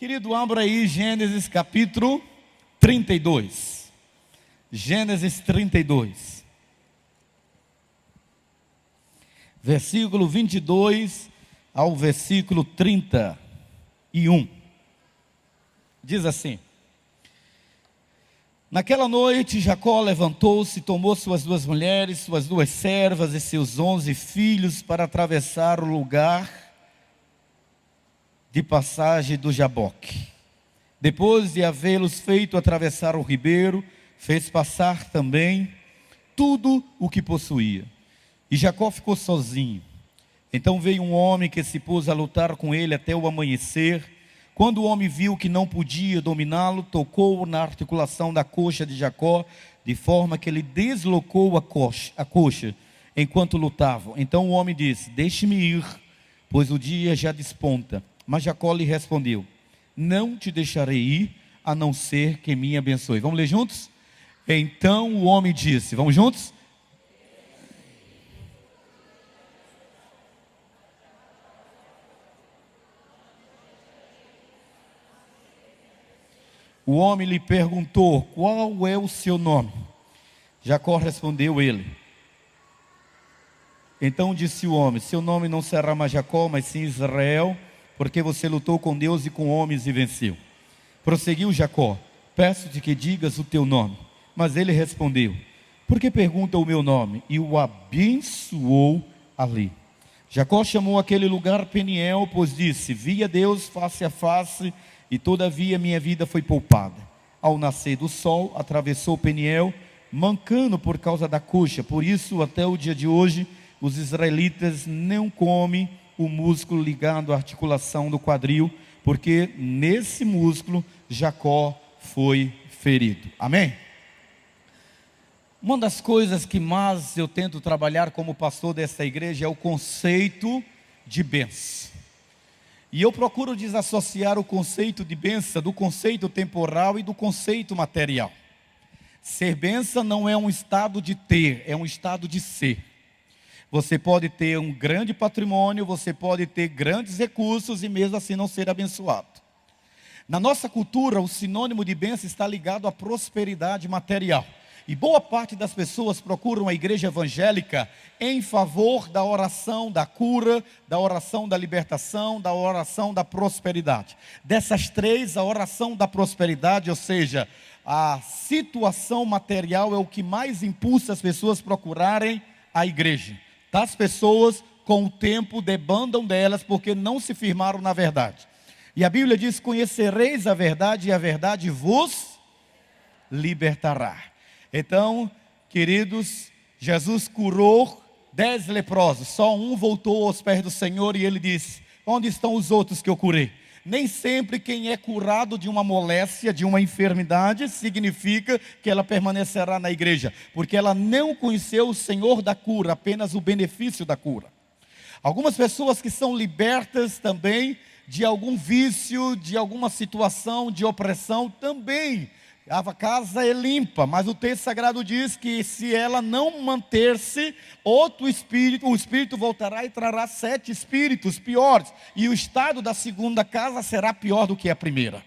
Querido, abra aí Gênesis capítulo 32. Gênesis 32. Versículo 22 ao versículo 31. Diz assim: Naquela noite Jacó levantou-se, tomou suas 2 mulheres, suas 2 servas e seus 11 filhos para atravessar o lugar de passagem do Jaboque. Depois de havê-los feito atravessar o ribeiro, fez passar também tudo o que possuía. E Jacó ficou sozinho. Então veio um homem que se pôs a lutar com ele até o amanhecer. Quando o homem viu que não podia dominá-lo, tocou na articulação da coxa de Jacó, de forma que ele deslocou a coxa enquanto lutavam. Então o homem disse: Deixe-me ir, pois o dia já desponta. Mas Jacó lhe respondeu: Não te deixarei ir, a não ser que me abençoe. Vamos ler juntos? Então o homem disse, vamos juntos? O homem lhe perguntou: Qual é o seu nome? Jacó respondeu ele. Então disse o homem: Seu nome não será mais Jacó, mas sim Israel, porque você lutou com Deus e com homens e venceu. Prosseguiu Jacó: Peço-te que digas o teu nome. Mas ele respondeu: Por que pergunta o meu nome? E o abençoou ali. Jacó chamou aquele lugar Peniel, pois disse: Vi a Deus face a face, e todavia minha vida foi poupada. Ao nascer do sol, atravessou Peniel, mancando por causa da coxa. Por isso, até o dia de hoje, os israelitas não comem o músculo ligado à articulação do quadril, porque nesse músculo Jacó foi ferido. Amém? Uma das coisas que mais eu tento trabalhar como pastor desta igreja é o conceito de bênção. E eu procuro desassociar o conceito de bênção do conceito temporal e do conceito material. Ser bênção não é um estado de ter, é um estado de ser. Você pode ter um grande patrimônio, você pode ter grandes recursos e mesmo assim não ser abençoado. Na nossa cultura, o sinônimo de bênção está ligado à prosperidade material. E boa parte das pessoas procuram a igreja evangélica em favor da oração da cura, da oração da libertação, da oração da prosperidade. Dessas 3, a oração da prosperidade, ou seja, a situação material é o que mais impulsa as pessoas a procurarem a igreja. As pessoas, com o tempo, debandam delas porque não se firmaram na verdade. E a Bíblia diz: Conhecereis a verdade e a verdade vos libertará. Então, queridos, Jesus curou 10 leprosos, só um voltou aos pés do Senhor e ele disse: Onde estão os outros que eu curei? Nem sempre quem é curado de uma moléstia, de uma enfermidade, significa que ela permanecerá na igreja, porque ela não conheceu o Senhor da cura, apenas o benefício da cura. Algumas pessoas que são libertas também de algum vício, de alguma situação de opressão, também a casa é limpa, mas o texto sagrado diz que se ela não manter-se, outro espírito, o espírito voltará e trará 7 espíritos piores, e o estado da segunda casa será pior do que a primeira.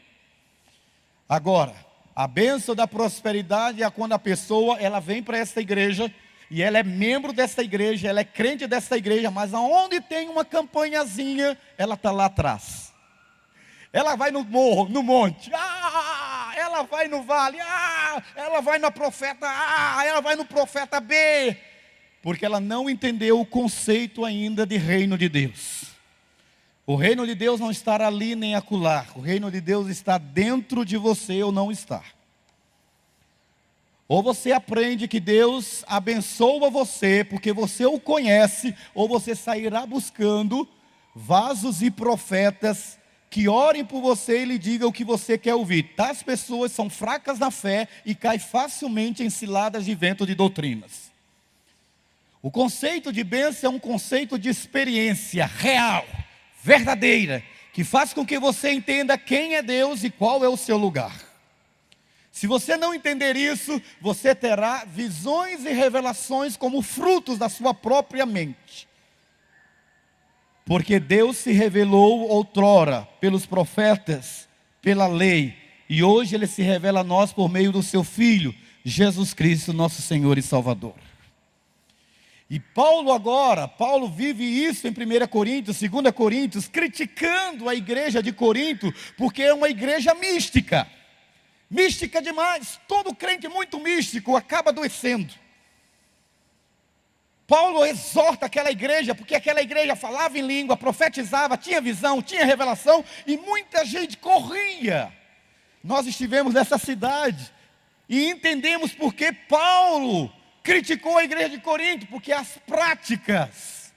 Agora, a bênção da prosperidade é quando a pessoa, ela vem para esta igreja, e ela é membro desta igreja, ela é crente desta igreja, mas aonde tem uma campanhazinha, ela está lá atrás. Ela vai no morro, no monte, ela vai no vale, ela vai na profeta A, ela vai no profeta B, porque ela não entendeu o conceito ainda de reino de Deus. O reino de Deus não está ali nem acolá, o reino de Deus está dentro de você ou não está. Ou você aprende que Deus abençoa você porque você o conhece, ou você sairá buscando vasos e profetas que orem por você e lhe digam o que você quer ouvir. Tais pessoas são fracas na fé e caem facilmente em ciladas de vento de doutrinas. O conceito de bênção é um conceito de experiência real, verdadeira, que faz com que você entenda quem é Deus e qual é o seu lugar. Se você não entender isso, você terá visões e revelações como frutos da sua própria mente. Porque Deus se revelou outrora pelos profetas pela lei, e hoje ele se revela a nós por meio do seu Filho, Jesus Cristo, nosso Senhor e Salvador. E Paulo vive isso em 1 Coríntios, 2 Coríntios, criticando a igreja de Corinto, porque é uma igreja mística. Mística demais. Todo crente muito místico acaba adoecendo. Paulo exorta aquela igreja, porque aquela igreja falava em língua, profetizava, tinha visão, tinha revelação, e muita gente corria. Nós estivemos nessa cidade e entendemos por que Paulo criticou a igreja de Corinto, porque as práticas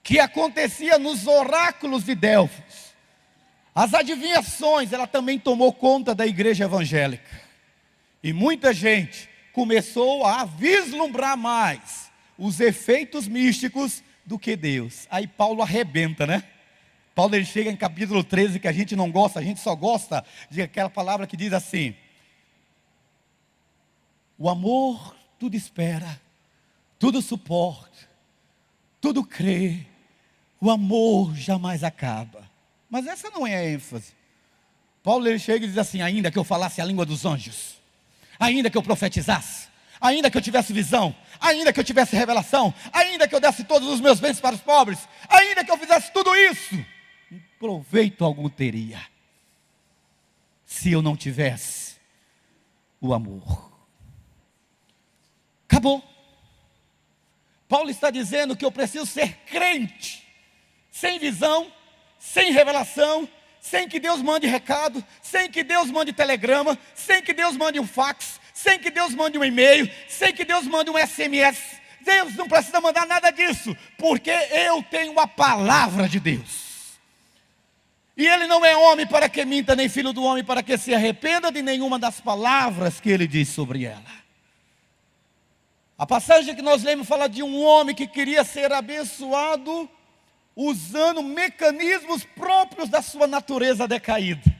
que aconteciam nos oráculos de Delfos, as adivinhações, ela também tomou conta da igreja evangélica. E muita gente começou a vislumbrar mais os efeitos místicos do que Deus. Aí Paulo arrebenta, né? Paulo ele chega em capítulo 13, que a gente não gosta, a gente só gosta de aquela palavra que diz assim: o amor tudo espera, tudo suporta, tudo crê, o amor jamais acaba. Mas essa não é a ênfase. Paulo ele chega e diz assim: ainda que eu falasse a língua dos anjos, ainda que eu profetizasse, ainda que eu tivesse visão, ainda que eu tivesse revelação, ainda que eu desse todos os meus bens para os pobres, ainda que eu fizesse tudo isso, proveito algum teria, se eu não tivesse o amor. Acabou. Paulo está dizendo que eu preciso ser crente, sem visão, sem revelação, sem que Deus mande recado, sem que Deus mande telegrama, sem que Deus mande um fax, sem que Deus mande um e-mail, sem que Deus mande um SMS. Deus não precisa mandar nada disso, porque eu tenho a palavra de Deus. E Ele não é homem para que minta, nem filho do homem para que se arrependa de nenhuma das palavras que Ele diz sobre ela. A passagem que nós lemos fala de um homem que queria ser abençoado usando mecanismos próprios da sua natureza decaída,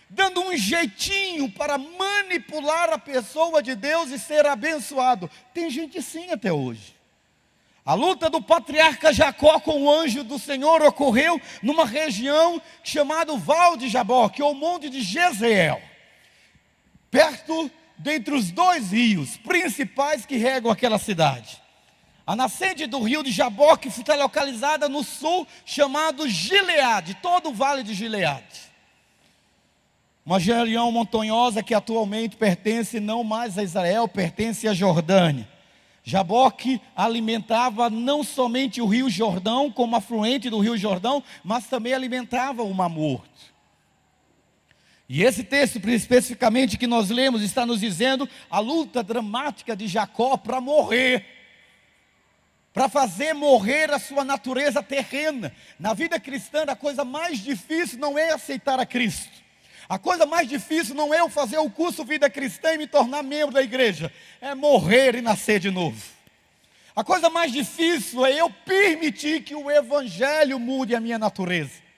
dando um jeitinho para manipular a pessoa de Deus e ser abençoado. Tem gente assim até hoje. A luta do patriarca Jacó com o anjo do Senhor ocorreu numa região chamada Val de Jaboque, ou Monte de Jezreel, perto dentre os dois rios principais que regam aquela cidade. A nascente do rio de Jaboque está localizada no sul, chamado Gileade, todo o vale de Gileade. Uma região montanhosa que atualmente pertence não mais a Israel, pertence à Jordânia. Jaboque alimentava não somente o rio Jordão, como afluente do rio Jordão, mas também alimentava o Mar Morto. E esse texto especificamente que nós lemos está nos dizendo a luta dramática de Jacó para morrer, para fazer morrer a sua natureza terrena. Na vida cristã, a coisa mais difícil não é aceitar a Cristo. A coisa mais difícil não é eu fazer o curso Vida Cristã e me tornar membro da igreja, é morrer e nascer de novo. A coisa mais difícil é eu permitir que o Evangelho mude a minha natureza.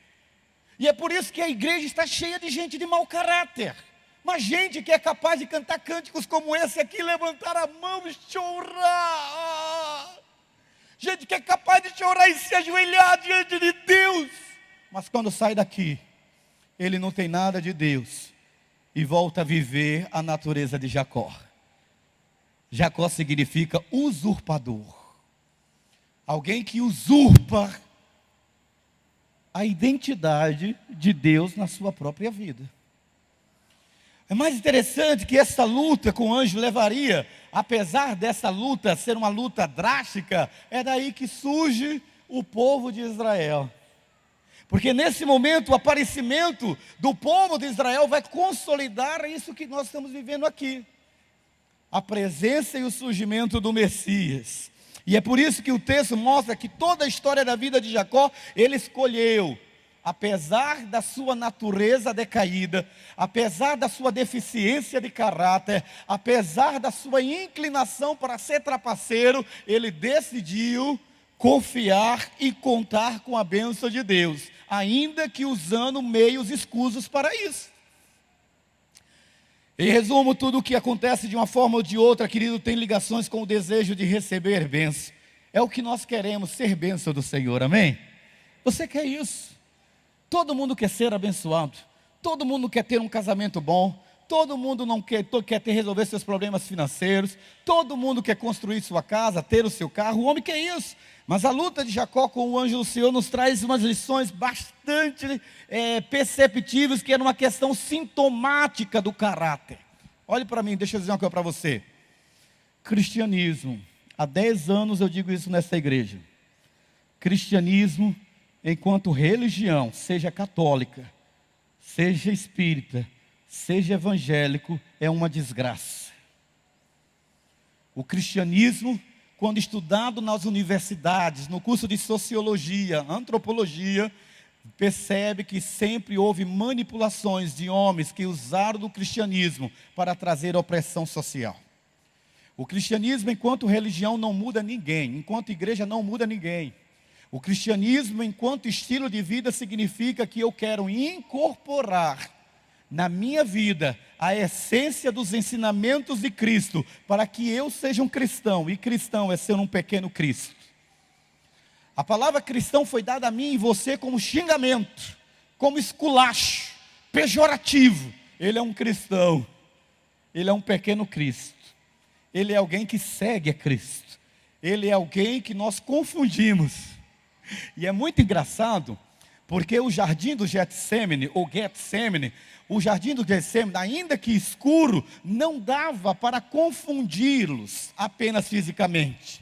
E é por isso que a igreja está cheia de gente de mau caráter. Mas gente que é capaz de cantar cânticos como esse aqui, levantar a mão e chorar. Gente que é capaz de chorar e se ajoelhar diante de Deus. Mas quando sai daqui, ele não tem nada de Deus e volta a viver a natureza de Jacó. Jacó significa usurpador. Alguém que usurpa a identidade de Deus na sua própria vida. É mais interessante que essa luta com o anjo levaria, apesar dessa luta ser uma luta drástica, é daí que surge o povo de Israel. Porque nesse momento o aparecimento do povo de Israel vai consolidar isso que nós estamos vivendo aqui. A presença e o surgimento do Messias. E é por isso que o texto mostra que toda a história da vida de Jacó, ele escolheu, apesar da sua natureza decaída, apesar da sua deficiência de caráter, apesar da sua inclinação para ser trapaceiro, ele decidiu confiar e contar com a bênção de Deus, ainda que usando meios escusos para isso. Em resumo, tudo o que acontece de uma forma ou de outra, querido, tem ligações com o desejo de receber bênção. É o que nós queremos, ser bênção do Senhor, amém? Você quer isso? Todo mundo quer ser abençoado. Todo mundo quer ter um casamento bom, todo mundo não quer resolver seus problemas financeiros, todo mundo quer construir sua casa, ter o seu carro, o homem quer isso. Mas a luta de Jacó com o anjo do Senhor nos traz umas lições bastante perceptíveis, que era uma questão sintomática do caráter. Olhe para mim, deixa eu dizer uma coisa para você. Cristianismo, há 10 anos eu digo isso nessa igreja. Cristianismo, enquanto religião, seja católica, seja espírita, seja evangélico, é uma desgraça. O cristianismo, quando estudado nas universidades, no curso de sociologia, antropologia, percebe que sempre houve manipulações de homens que usaram do cristianismo para trazer opressão social. O cristianismo, enquanto religião, não muda ninguém, enquanto igreja, não muda ninguém. O cristianismo, enquanto estilo de vida, significa que eu quero incorporar na minha vida a essência dos ensinamentos de Cristo, para que eu seja um cristão, e cristão é ser um pequeno Cristo. A palavra cristão foi dada a mim e você como xingamento, como esculacho, pejorativo. Ele é um cristão, ele é um pequeno Cristo, ele é alguém que segue a Cristo, ele é alguém que nós confundimos. E é muito engraçado, porque o jardim do Getsemane, ou Getsemane, o jardim do Getsemane, ainda que escuro, não dava para confundi-los apenas fisicamente.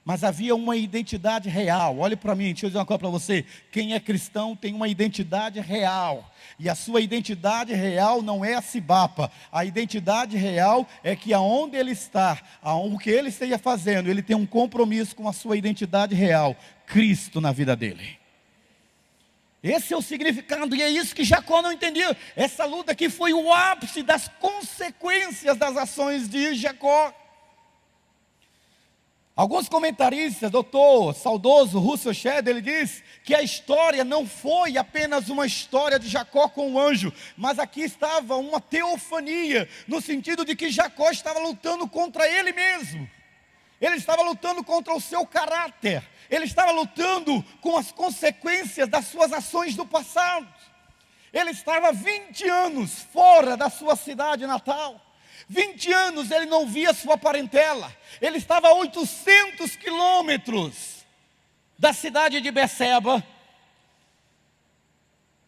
Mas havia uma identidade real. Olhe para mim, deixa eu dizer uma coisa para você. Quem é cristão tem uma identidade real. E a sua identidade real não é a cibapa. A identidade real é que aonde ele está, o que ele esteja fazendo, ele tem um compromisso com a sua identidade real. Cristo na vida dele. Esse é o significado, e é isso que Jacó não entendeu. Essa luta aqui foi o ápice das consequências das ações de Jacó. Alguns comentaristas, doutor saudoso Russell Shedd, ele diz que a história não foi apenas uma história de Jacó com o anjo, mas aqui estava uma teofania, no sentido de que Jacó estava lutando contra ele mesmo. Ele estava lutando contra o seu caráter. Ele estava lutando com as consequências das suas ações do passado. Ele estava 20 anos fora da sua cidade natal. 20 anos ele não via sua parentela. Ele estava a 800 quilômetros da cidade de Beceba.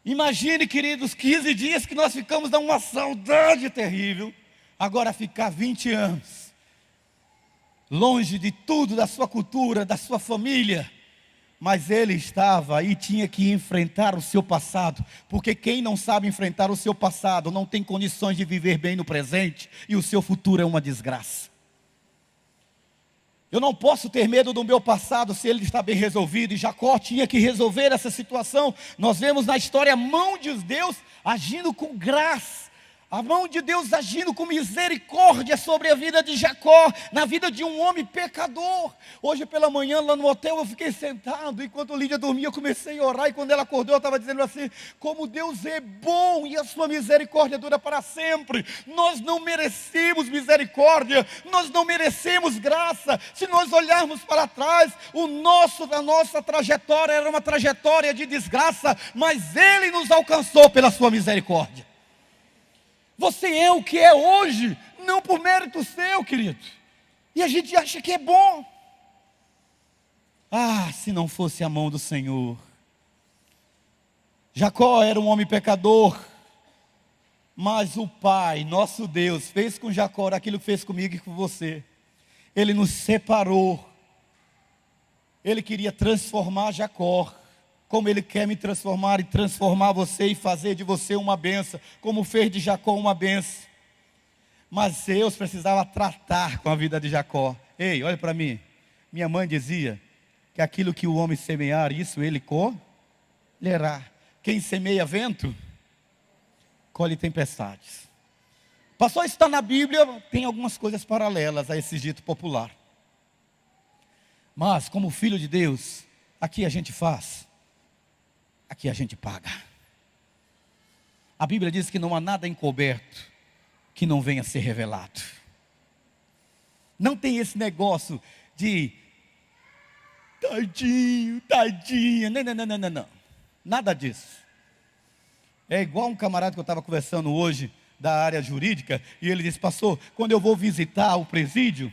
Imagine, queridos, 15 dias que nós ficamos numa saudade terrível. Agora ficar 20 anos longe de tudo, da sua cultura, da sua família. Mas ele estava e tinha que enfrentar o seu passado, porque quem não sabe enfrentar o seu passado, não tem condições de viver bem no presente, e o seu futuro é uma desgraça. Eu não posso ter medo do meu passado se ele está bem resolvido, e Jacó tinha que resolver essa situação. Nós vemos na história a mão de Deus agindo com graça, a mão de Deus agindo com misericórdia sobre a vida de Jacó, na vida de um homem pecador. Hoje pela manhã lá no hotel eu fiquei sentado, enquanto Lídia dormia eu comecei a orar, e quando ela acordou eu estava dizendo assim: como Deus é bom e a sua misericórdia dura para sempre. Nós não merecemos misericórdia, nós não merecemos graça. Se nós olharmos para trás, a nossa trajetória era uma trajetória de desgraça, mas Ele nos alcançou pela sua misericórdia. Você é o que é hoje, não por mérito seu, querido. E a gente acha que é bom. Ah, se não fosse a mão do Senhor. Jacó era um homem pecador, mas o Pai, nosso Deus, fez com Jacó aquilo que fez comigo e com você. Ele nos separou. Ele queria transformar Jacó, como Ele quer me transformar e transformar você e fazer de você uma bênção, como fez de Jacó uma bênção. Mas Deus precisava tratar com a vida de Jacó. Ei, olha para mim. Minha mãe dizia que aquilo que o homem semear, isso ele colherá. Quem semeia vento, colhe tempestades. Pastor, isso está na Bíblia, tem algumas coisas paralelas a esse dito popular. Mas, como filho de Deus, aqui a gente faz, aqui a gente paga. A Bíblia diz que não há nada encoberto que não venha a ser revelado. Não tem esse negócio de tadinho, tadinha, não. Nada disso. É igual um camarada que eu estava conversando hoje, da área jurídica, e ele disse: pastor, quando eu vou visitar o presídio,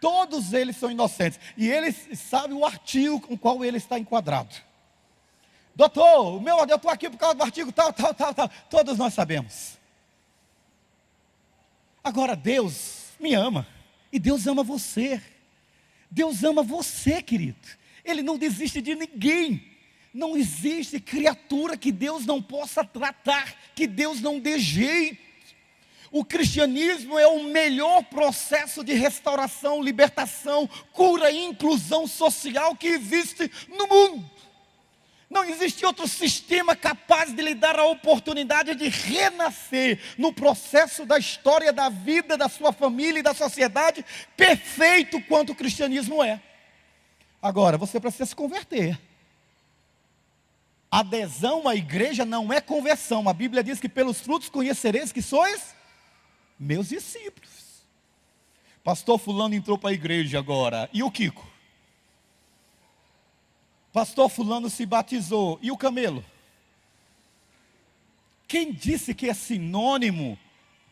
todos eles são inocentes, e eles sabem o artigo com qual ele está enquadrado. Doutor, eu estou aqui por causa do artigo tal. Todos nós sabemos. Agora Deus me ama, e Deus ama você. Deus ama você, querido. Ele não desiste de ninguém. Não existe criatura que Deus não possa tratar, que Deus não dê jeito. O cristianismo é o melhor processo de restauração, libertação, cura e inclusão social que existe no mundo. Não existe outro sistema capaz de lhe dar a oportunidade de renascer no processo da história, da vida, da sua família e da sociedade, perfeito quanto o cristianismo é. Agora, você precisa se converter. Adesão à igreja não é conversão. A Bíblia diz que pelos frutos conhecereis que sois meus discípulos. Pastor fulano entrou para a igreja agora, e o Kiko? Pastor fulano se batizou, e o camelo? Quem disse que é sinônimo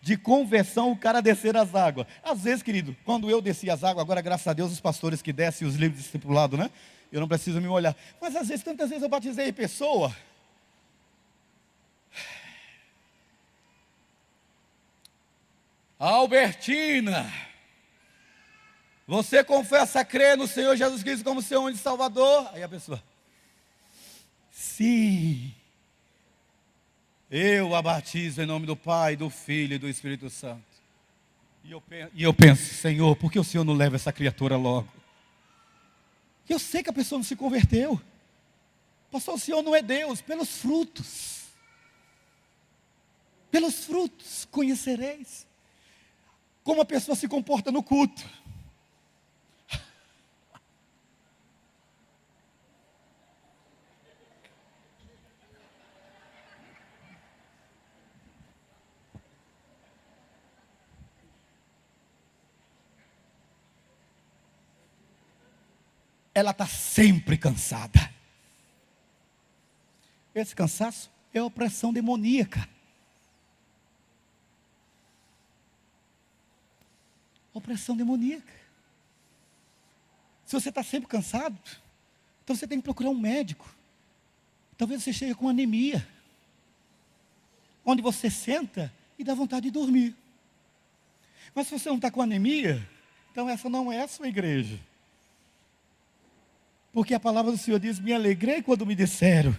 de conversão o cara descer as águas? Às vezes, querido, quando eu desci as águas, agora graças a Deus os pastores que descem os livros discipulados, né? Eu não preciso me molhar. Mas às vezes, tantas vezes eu batizei pessoa. Albertina, você confessa crer no Senhor Jesus Cristo como seu único Salvador? Aí a pessoa: sim, eu a batizo em nome do Pai, do Filho e do Espírito Santo. E eu penso: Senhor, por que o Senhor não leva essa criatura logo? Eu sei que a pessoa não se converteu. Pastor, o Senhor não é Deus. Pelos frutos conhecereis como a pessoa se comporta no culto. Ela está sempre cansada. Esse cansaço é opressão demoníaca. Opressão demoníaca. Se você está sempre cansado, então você tem que procurar um médico. Talvez você chegue com anemia, onde você senta e dá vontade de dormir. Mas se você não está com anemia, então essa não é a sua igreja. Porque a palavra do Senhor diz: me alegrei quando me disseram,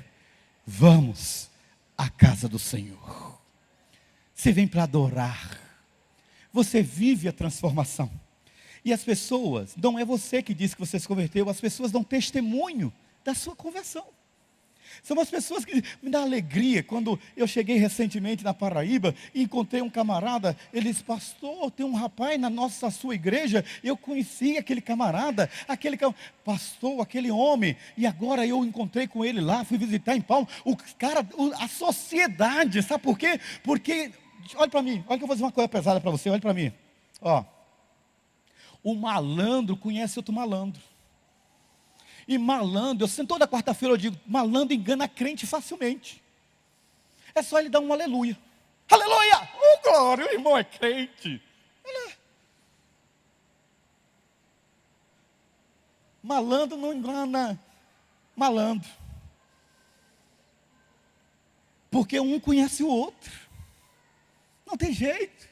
vamos à casa do Senhor. Você vem para adorar. Você vive a transformação. E as pessoas, não é você que diz que você se converteu, as pessoas dão testemunho da sua conversão. São as pessoas que me dão alegria. Quando eu cheguei recentemente na Paraíba e encontrei um camarada, ele disse: pastor, tem um rapaz na sua igreja, eu conheci aquele camarada, pastor, aquele homem, e agora eu encontrei com ele lá, fui visitar em Palma. O cara, a sociedade, sabe por quê? Porque, olha para mim, olha que eu vou dizer uma coisa pesada para você, olha para mim. Ó, o malandro conhece outro malandro. E malandro, toda quarta-feira eu digo, malandro engana crente facilmente. É só ele dar um aleluia. Aleluia! Oh, glória, o irmão é crente. Malandro não engana malandro. Porque um conhece o outro. Não tem jeito.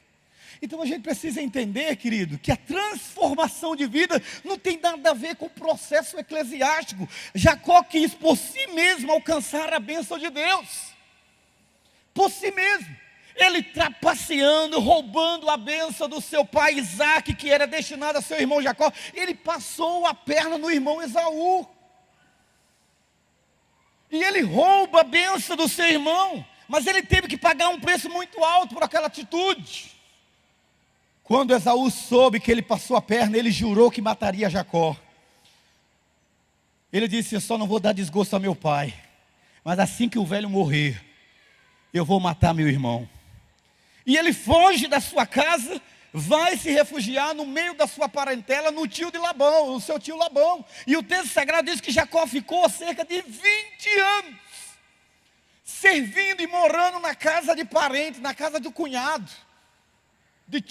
Então a gente precisa entender, querido, que a transformação de vida não tem nada a ver com o processo eclesiástico. Jacó quis por si mesmo alcançar a bênção de Deus. Por si mesmo. Ele trapaceando, roubando a bênção do seu pai Isaac, que era destinada a seu irmão Jacó. Ele passou a perna no irmão Esaú. E ele rouba a bênção do seu irmão. Mas ele teve que pagar um preço muito alto por aquela atitude. Quando Esaú soube que ele passou a perna, ele jurou que mataria Jacó. Ele disse: eu só não vou dar desgosto a meu pai, mas assim que o velho morrer, eu vou matar meu irmão. E ele foge da sua casa, vai se refugiar no meio da sua parentela, no tio de Labão, o seu tio Labão. E o texto sagrado diz que Jacó ficou cerca de 20 anos servindo e morando na casa de parente, na casa do cunhado, de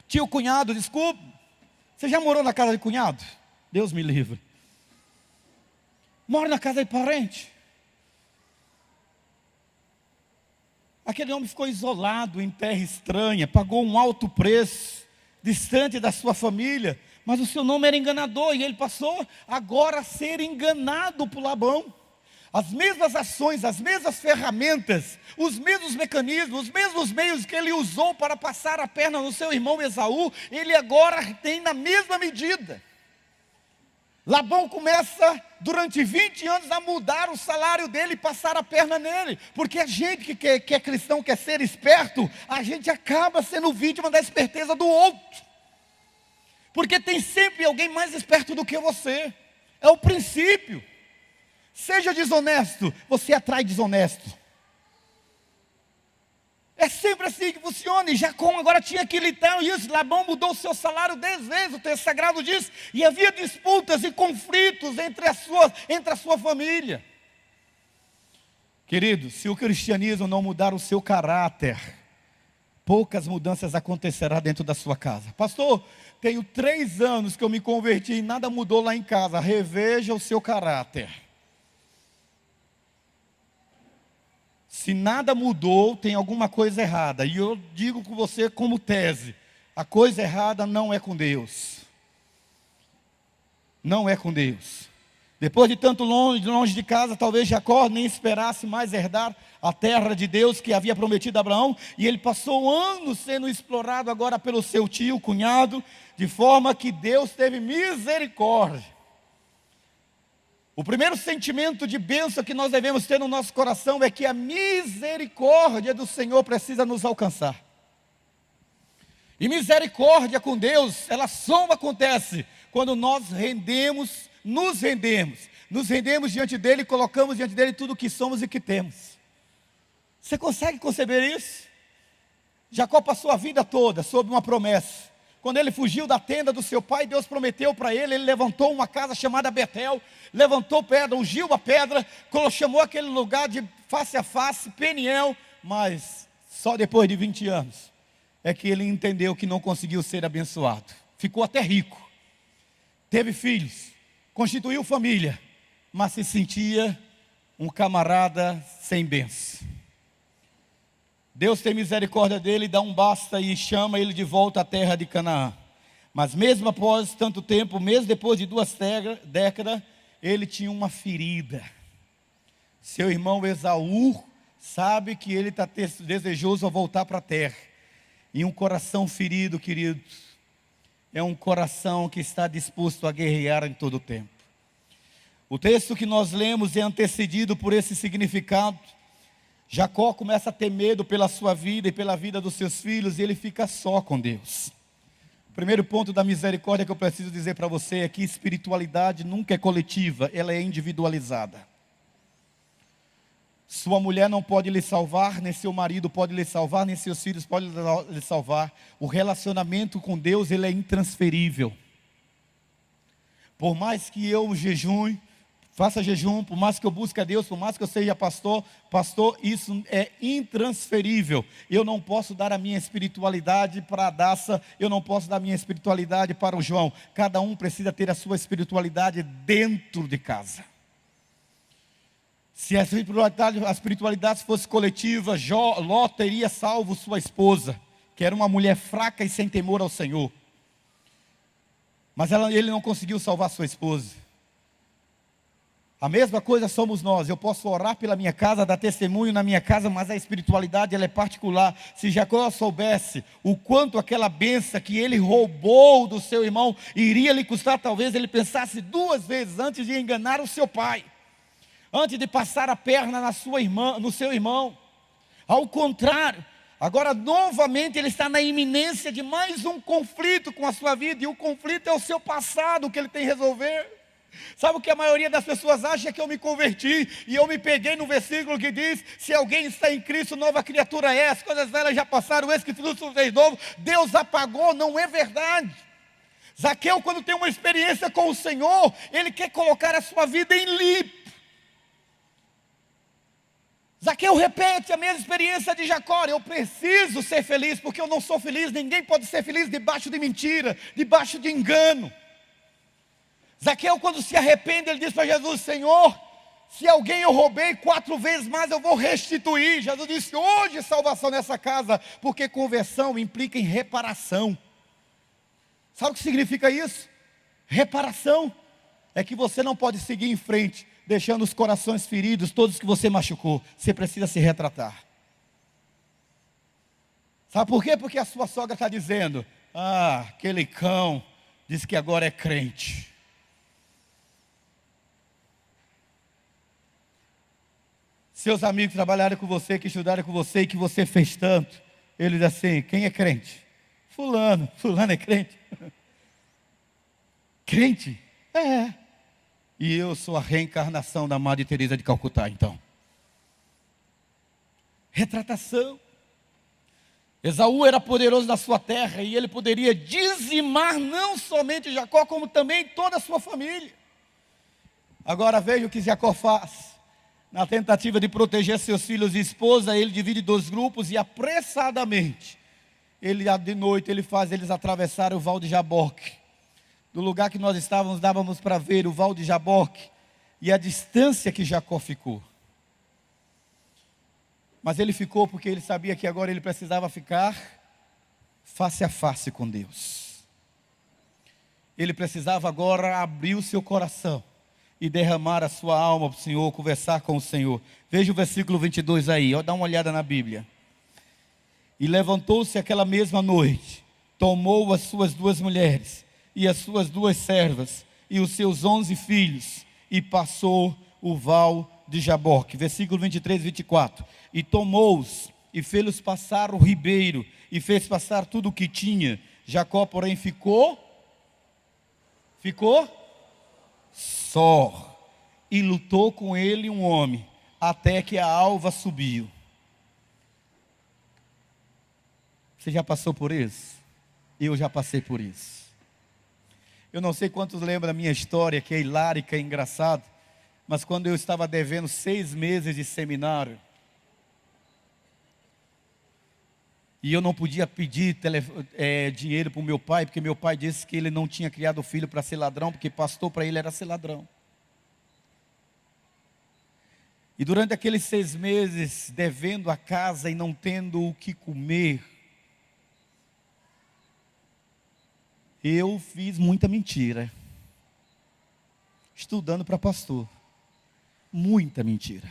tio cunhado, desculpa. Você já morou na casa de cunhado? Deus me livre. Mora na casa de parente. Aquele homem ficou isolado em terra estranha, pagou um alto preço, distante da sua família, mas o seu nome era enganador, e ele passou agora a ser enganado por Labão. As mesmas ações, as mesmas ferramentas, os mesmos mecanismos, os mesmos meios que ele usou para passar a perna no seu irmão Esaú, ele agora tem na mesma medida. Labão começa durante 20 anos a mudar o salário dele e passar a perna nele, porque a gente que é cristão, quer ser esperto, a gente acaba sendo vítima da esperteza do outro, porque tem sempre alguém mais esperto do que você, é o princípio. Seja desonesto, você atrai desonesto. É sempre assim que funciona. E Jacó agora tinha que lidar isso. Labão mudou o seu salário 10 vezes, o texto sagrado diz. E havia disputas e conflitos entre a sua família. Querido, se o cristianismo não mudar o seu caráter, poucas mudanças acontecerão dentro da sua casa. Pastor, tenho 3 anos que eu me converti e nada mudou lá em casa. Reveja o seu caráter. Se nada mudou, tem alguma coisa errada. E eu digo com você como tese, a coisa errada não é com Deus. Não é com Deus. Depois de tanto longe de casa, talvez Jacó nem esperasse mais herdar a terra de Deus que havia prometido a Abraão. E ele passou anos sendo explorado agora pelo seu tio, cunhado, de forma que Deus teve misericórdia. O primeiro sentimento de bênção que nós devemos ter no nosso coração é que a misericórdia do Senhor precisa nos alcançar. E misericórdia com Deus, ela só acontece quando nós nos rendemos diante dEle e colocamos diante dEle tudo o que somos e que temos. Você consegue conceber isso? Jacó passou a vida toda sob uma promessa. Quando ele fugiu da tenda do seu pai, Deus prometeu para ele, ele levantou uma casa chamada Betel, levantou pedra, ungiu a pedra, chamou aquele lugar de face a face, Peniel, mas só depois de 20 anos, é que ele entendeu que não conseguiu ser abençoado. Ficou até rico, teve filhos, constituiu família, mas se sentia um camarada sem bênção. Deus tem misericórdia dele, dá um basta e chama ele de volta à terra de Canaã. Mas mesmo após tanto tempo, mesmo depois de 2 décadas, ele tinha uma ferida. Seu irmão Esaú sabe que ele está desejoso a voltar para a terra. E um coração ferido, queridos, é um coração que está disposto a guerrear em todo o tempo. O texto que nós lemos é antecedido por esse significado. Jacó começa a ter medo pela sua vida e pela vida dos seus filhos, e ele fica só com Deus. O primeiro ponto da misericórdia que eu preciso dizer para você é que espiritualidade nunca é coletiva, ela é individualizada. Sua mulher não pode lhe salvar, nem seu marido pode lhe salvar, nem seus filhos podem lhe salvar. O relacionamento com Deus, ele é intransferível. Por mais que eu jejue, faça jejum, por mais que eu busque a Deus, por mais que eu seja pastor, isso é intransferível. Eu não posso dar a minha espiritualidade para a Daça, eu não posso dar a minha espiritualidade para o João. Cada um precisa ter a sua espiritualidade dentro de casa. Se a espiritualidade fosse coletiva, Ló teria salvo sua esposa, que era uma mulher fraca e sem temor ao Senhor. Mas ele não conseguiu salvar sua esposa. A mesma coisa somos nós. Eu posso orar pela minha casa, dar testemunho na minha casa, mas a espiritualidade ela é particular. Se Jacó soubesse o quanto aquela bênção que ele roubou do seu irmão iria lhe custar, talvez ele pensasse 2 vezes antes de enganar o seu pai, antes de passar a perna no seu irmão. Ao contrário, agora novamente ele está na iminência de mais um conflito com a sua vida, e o conflito é o seu passado que ele tem que resolver. Sabe o que a maioria das pessoas acha? É que eu me converti e eu me peguei no versículo que diz: se alguém está em Cristo, nova criatura é, as coisas velhas já passaram, eis que tudo se fez novo. Deus apagou, não é verdade. Zaqueu, quando tem uma experiência com o Senhor, ele quer colocar a sua vida em limpo. Zaqueu repete a mesma experiência de Jacó: eu preciso ser feliz, porque eu não sou feliz, ninguém pode ser feliz debaixo de mentira, debaixo de engano. Zaqueu, quando se arrepende, ele diz para Jesus: Senhor, se alguém eu roubei 4 vezes mais, eu vou restituir. Jesus disse: hoje salvação nessa casa, porque conversão implica em reparação. Sabe o que significa isso? Reparação é que você não pode seguir em frente deixando os corações feridos, todos que você machucou. Você precisa se retratar. Sabe por quê? Porque a sua sogra está dizendo: aquele cão diz que agora é crente. Seus amigos trabalharam com você, que estudaram com você e que você fez tanto, eles dizem assim: quem é crente? Fulano é crente. Crente? É. E eu sou a reencarnação da Madre Teresa de Calcutá, então. Retratação. Esaú era poderoso na sua terra e ele poderia dizimar não somente Jacó, como também toda a sua família. Agora veja o que Jacó faz. Na tentativa de proteger seus filhos e esposa, ele divide 2 grupos e apressadamente, de noite, ele faz eles atravessarem o val de Jaboque. Do lugar que nós estávamos, dávamos para ver o val de Jaboque e a distância que Jacó ficou. Mas ele ficou porque ele sabia que agora ele precisava ficar face a face com Deus. Ele precisava agora abrir o seu coração e derramar a sua alma para o Senhor, conversar com o Senhor. Veja o versículo 22 aí, dá uma olhada na Bíblia. E levantou-se aquela mesma noite, tomou as suas 2 mulheres e as suas 2 servas e os seus 11 filhos e passou o val de Jaboque. Versículo 23 e 24. E tomou-os e fê-los passar o ribeiro e fez passar tudo o que tinha. Jacó, porém, ficou só, e lutou com ele um homem, até que a alva subiu. Você já passou por isso? Eu já passei por isso. Eu não sei quantos lembram da minha história, que é hilárica e engraçada, mas quando eu estava devendo 6 meses de seminário, e eu não podia pedir dinheiro para o meu pai, porque meu pai disse que ele não tinha criado o filho para ser ladrão, porque pastor para ele era ser ladrão. E durante aqueles 6 meses, devendo a casa e não tendo o que comer, eu fiz muita mentira, estudando para pastor, muita mentira.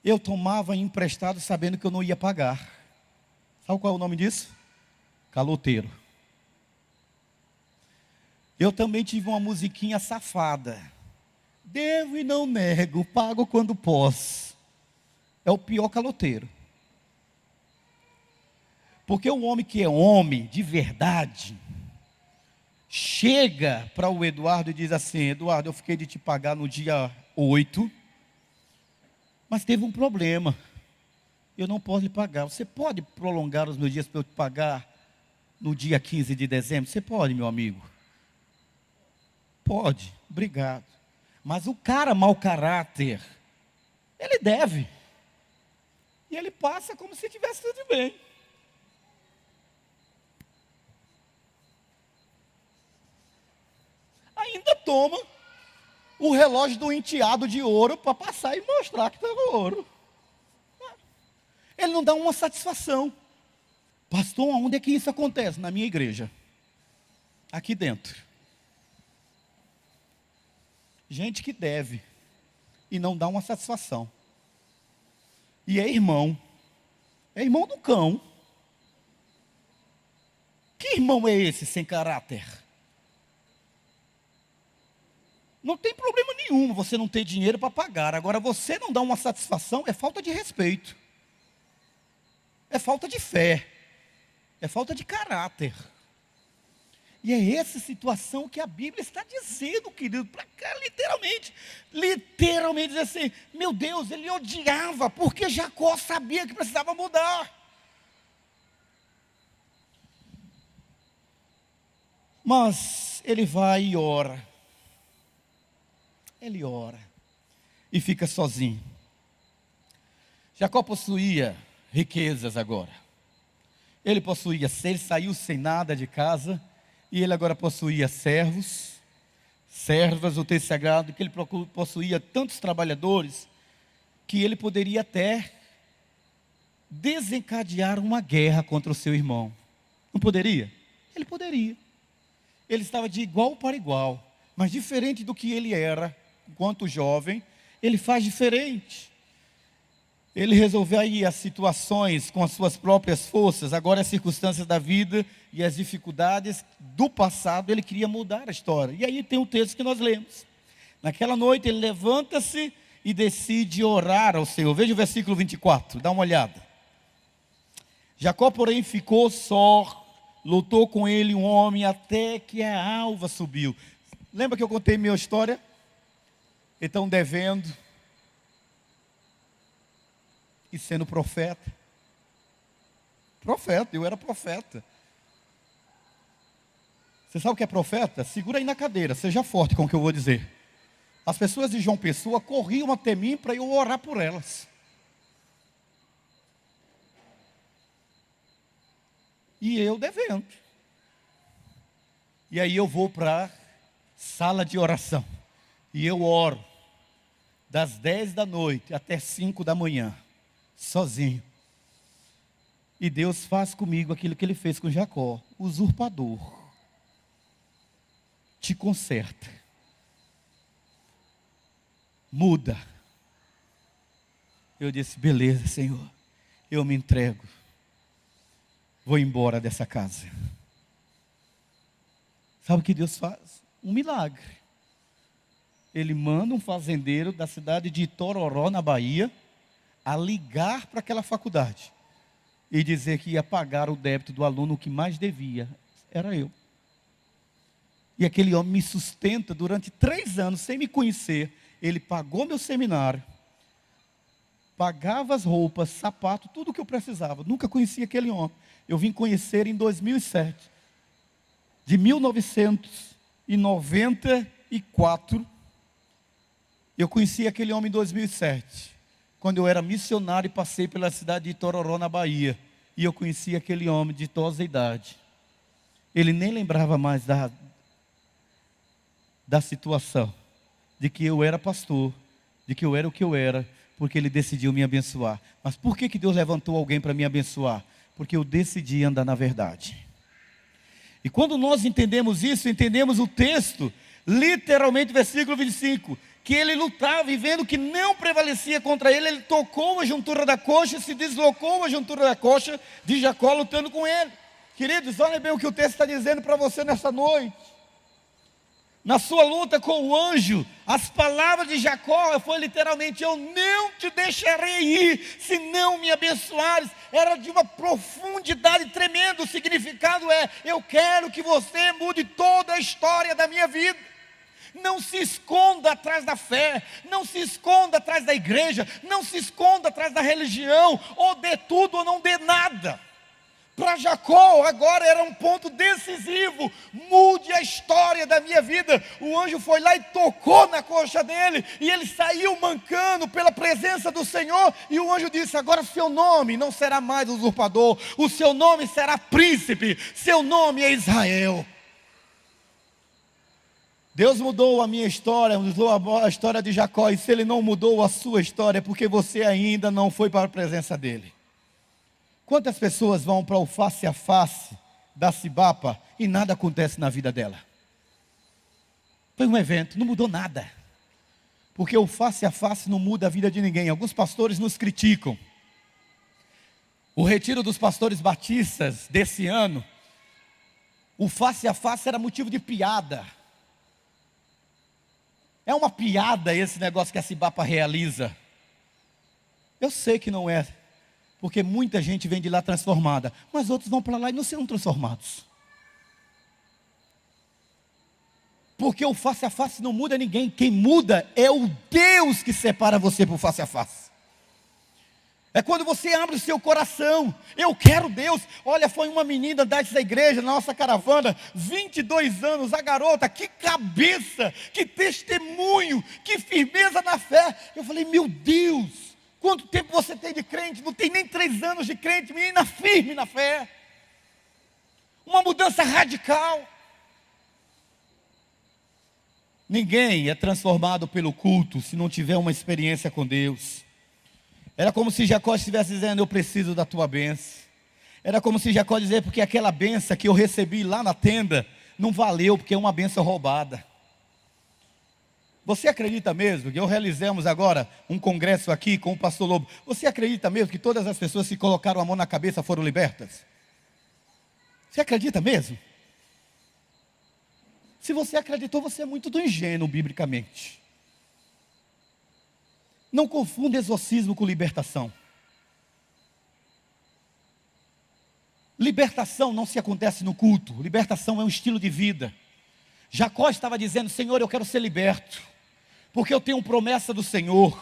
Eu tomava emprestado sabendo que eu não ia pagar. Sabe qual é o nome disso? Caloteiro. Eu também tive uma musiquinha safada. Devo e não nego, pago quando posso. É o pior caloteiro. Porque o homem que é homem, de verdade, chega para o Eduardo e diz assim: Eduardo, eu fiquei de te pagar no dia 8, mas teve um problema, eu não posso lhe pagar. Você pode prolongar os meus dias para eu te pagar no dia 15 de dezembro? Você pode, meu amigo? Pode, obrigado. Mas o cara mau caráter, ele deve. E ele passa como se tivesse tudo bem. Ainda toma o relógio do enteado de ouro para passar e mostrar que está no ouro. Ele não dá uma satisfação. Pastor, onde é que isso acontece? Na minha igreja. Aqui dentro. Gente que deve e não dá uma satisfação. E é irmão. É irmão do cão. Que irmão é esse sem caráter? Não tem problema nenhum você não ter dinheiro para pagar. Agora, você não dá uma satisfação, é falta de respeito. É falta de fé. É falta de caráter. E é essa situação que a Bíblia está dizendo, querido, para cá, literalmente diz assim: meu Deus, ele odiava, porque Jacó sabia que precisava mudar. Mas ele vai e ora. Ele ora e fica sozinho. Jacó possuía riquezas agora. Ele saiu sem nada de casa, e ele agora possuía servos, servas, o texto sagrado, que ele possuía tantos trabalhadores, que ele poderia até desencadear uma guerra contra o seu irmão. Não poderia? Ele poderia. Ele estava de igual para igual, mas diferente do que ele era, enquanto jovem, ele faz diferente. Ele resolveu aí as situações com as suas próprias forças. Agora as circunstâncias da vida e as dificuldades do passado, ele queria mudar a história. E aí tem o texto que nós lemos. Naquela noite ele levanta-se e decide orar ao Senhor. Veja o versículo 24, dá uma olhada. Jacó, porém, ficou só, lutou com ele um homem até que a alva subiu. Lembra que eu contei minha história? Então devendo e sendo profeta. Profeta, eu era profeta. Você sabe o que é profeta? Segura aí na cadeira, seja forte com o que eu vou dizer. As pessoas de João Pessoa corriam até mim para eu orar por elas. E eu devendo. E aí eu vou para a sala de oração. E eu oro. Das 10 da noite até 5 da manhã. Sozinho. E Deus faz comigo aquilo que Ele fez com Jacó. Usurpador. Te conserta. Muda. Eu disse, beleza, Senhor. Eu me entrego. Vou embora dessa casa. Sabe o que Deus faz? Um milagre. Ele manda um fazendeiro da cidade de Itororó, na Bahia, a ligar para aquela faculdade e dizer que ia pagar o débito do aluno que mais devia. Era eu. E aquele homem me sustenta durante 3 anos, sem me conhecer. Ele pagou meu seminário, pagava as roupas, sapato, tudo o que eu precisava. Nunca conhecia aquele homem. Eu vim conhecer em 2007. De 1994, eu conheci aquele homem em 2007. Quando eu era missionário e passei pela cidade de Itororó, na Bahia. E eu conheci aquele homem de idosa idade. Ele nem lembrava mais da situação. De que eu era pastor. De que eu era o que eu era. Porque ele decidiu me abençoar. Mas por que Deus levantou alguém para me abençoar? Porque eu decidi andar na verdade. E quando nós entendemos isso, entendemos o texto, literalmente versículo 25, que ele lutava e vendo que não prevalecia contra ele, ele tocou a juntura da coxa, se deslocou a juntura da coxa de Jacó lutando com ele. Queridos, olhem bem o que o texto está dizendo para você nessa noite. Na sua luta com o anjo, as palavras de Jacó foi literalmente, eu não te deixarei ir, se não me abençoares. Era de uma profundidade tremenda, o significado é, eu quero que você mude toda a história da minha vida. Não se esconda atrás da fé, não se esconda atrás da igreja, não se esconda atrás da religião, ou dê tudo ou não dê nada. Para Jacó agora era um ponto decisivo, mude a história da minha vida. O anjo foi lá e tocou na coxa dele, e ele saiu mancando pela presença do Senhor, e o anjo disse, agora seu nome não será mais usurpador, o seu nome será príncipe, seu nome é Israel. Deus mudou a minha história, mudou a história de Jacó, e se Ele não mudou a sua história, é porque você ainda não foi para a presença dEle. Quantas pessoas vão para o face a face da Cibapa e nada acontece na vida dela? Foi um evento, não mudou nada. Porque o face a face não muda a vida de ninguém. Alguns pastores nos criticam. O retiro dos pastores batistas desse ano, o face a face era motivo de piada. É uma piada esse negócio que a Cibapa realiza. Eu sei que não é. Porque muita gente vem de lá transformada. Mas outros vão para lá e não serão transformados. Porque o face a face não muda ninguém. Quem muda é o Deus que separa você para o face a face. É quando você abre o seu coração. Eu quero Deus. Olha, foi uma menina dessa igreja, na nossa caravana, 22 anos, a garota, que cabeça, que testemunho, que firmeza na fé. Eu falei, meu Deus, Quanto tempo você tem de crente? Não tem nem 3 anos de crente, menina firme na fé. Uma mudança radical. Ninguém é transformado pelo culto se não tiver uma experiência com Deus. Era como se Jacó estivesse dizendo: eu preciso da tua bênção. Era como se Jacó dizia: porque aquela bênção que eu recebi lá na tenda não valeu, porque é uma bênção roubada. Você acredita mesmo que realizamos agora um congresso aqui com o pastor Lobo? Você acredita mesmo que todas as pessoas que colocaram a mão na cabeça foram libertas? Você acredita mesmo? Se você acreditou, você é muito do ingênuo biblicamente. Não confunda exorcismo com libertação. Libertação não se acontece no culto. Libertação é um estilo de vida. Jacó estava dizendo: Senhor, eu quero ser liberto, porque eu tenho promessa do Senhor,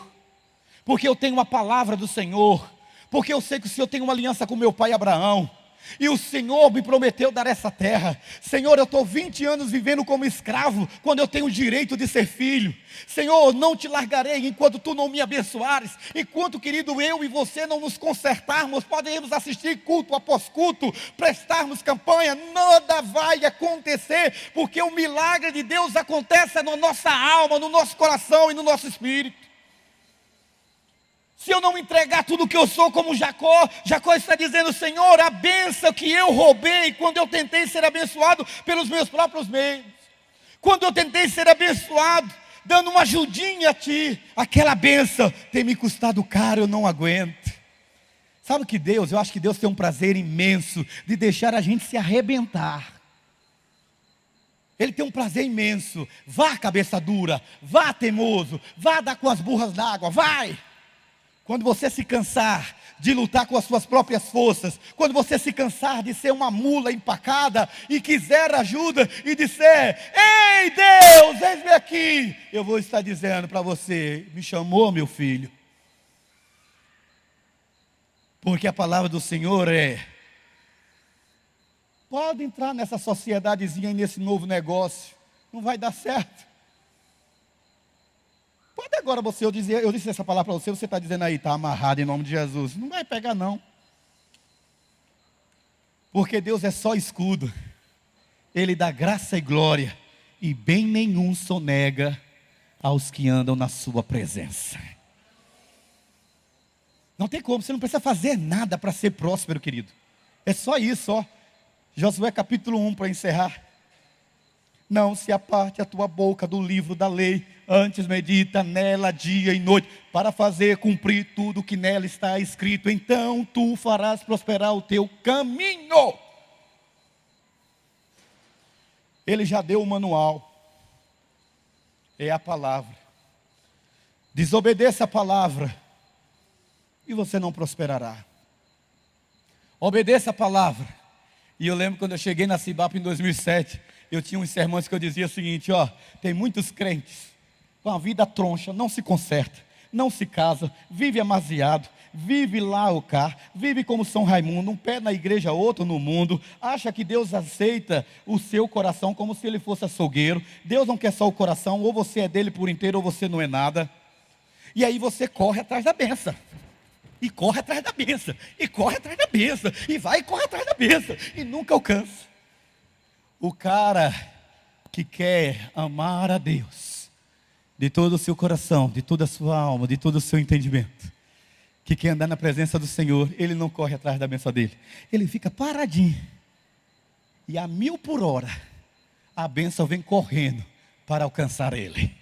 porque eu tenho uma palavra do Senhor, porque eu sei que o Senhor tem uma aliança com meu pai Abraão, e o Senhor me prometeu dar essa terra. Senhor, eu estou 20 anos vivendo como escravo, quando eu tenho o direito de ser filho. Senhor, não te largarei enquanto tu não me abençoares. Enquanto, querido, eu e você não nos consertarmos, podemos assistir culto após culto, prestarmos campanha, nada vai acontecer, porque o milagre de Deus acontece na nossa alma, no nosso coração e no nosso espírito. Se eu não entregar tudo que eu sou como Jacó, Jacó está dizendo: Senhor, a bênção que eu roubei quando eu tentei ser abençoado pelos meus próprios meios, quando eu tentei ser abençoado dando uma ajudinha a ti, aquela bênção tem me custado caro, eu não aguento. Sabe que Deus, eu acho que Deus tem um prazer imenso de deixar a gente se arrebentar. Ele tem um prazer imenso. Vá cabeça dura, vá teimoso, vá dar com as burras na água, vai. Quando você se cansar de lutar com as suas próprias forças, quando você se cansar de ser uma mula empacada e quiser ajuda e disser: ei Deus, eis-me aqui, eu vou estar dizendo para você: me chamou, meu filho. Porque a palavra do Senhor é: pode entrar nessa sociedadezinha e nesse novo negócio, não vai dar certo. Pode agora eu disse essa palavra para você, você está dizendo aí: está amarrado em nome de Jesus. Não vai pegar não. Porque Deus é só escudo. Ele dá graça e glória, e bem nenhum sonega aos que andam na sua presença. Não tem como, você não precisa fazer nada para ser próspero, querido. É só isso, ó. Josué capítulo 1, para encerrar. Não se aparte a tua boca do livro da lei, antes medita nela dia e noite, para fazer cumprir tudo que nela está escrito. Então tu farás prosperar o teu caminho. Ele já deu o manual. É a palavra. Desobedeça a palavra e você não prosperará. Obedeça a palavra. E eu lembro quando eu cheguei na Cibap em 2007, eu tinha uns sermões que eu dizia o seguinte: ó, tem muitos crentes com a vida troncha, não se conserta, não se casa, vive amasiado, vive lá o cá, vive como São Raimundo, um pé na igreja, outro no mundo, acha que Deus aceita o seu coração como se ele fosse açougueiro. Deus não quer só o coração, ou você é dele por inteiro ou você não é nada. E aí você corre atrás da benção. E corre atrás da bênção, e corre atrás da bênção, e vai e corre atrás da bênção, e nunca alcança. O cara que quer amar a Deus de todo o seu coração, de toda a sua alma, de todo o seu entendimento, que quer andar na presença do Senhor, ele não corre atrás da bênção dele, ele fica paradinho, e a 1000 por hora, a bênção vem correndo para alcançar ele.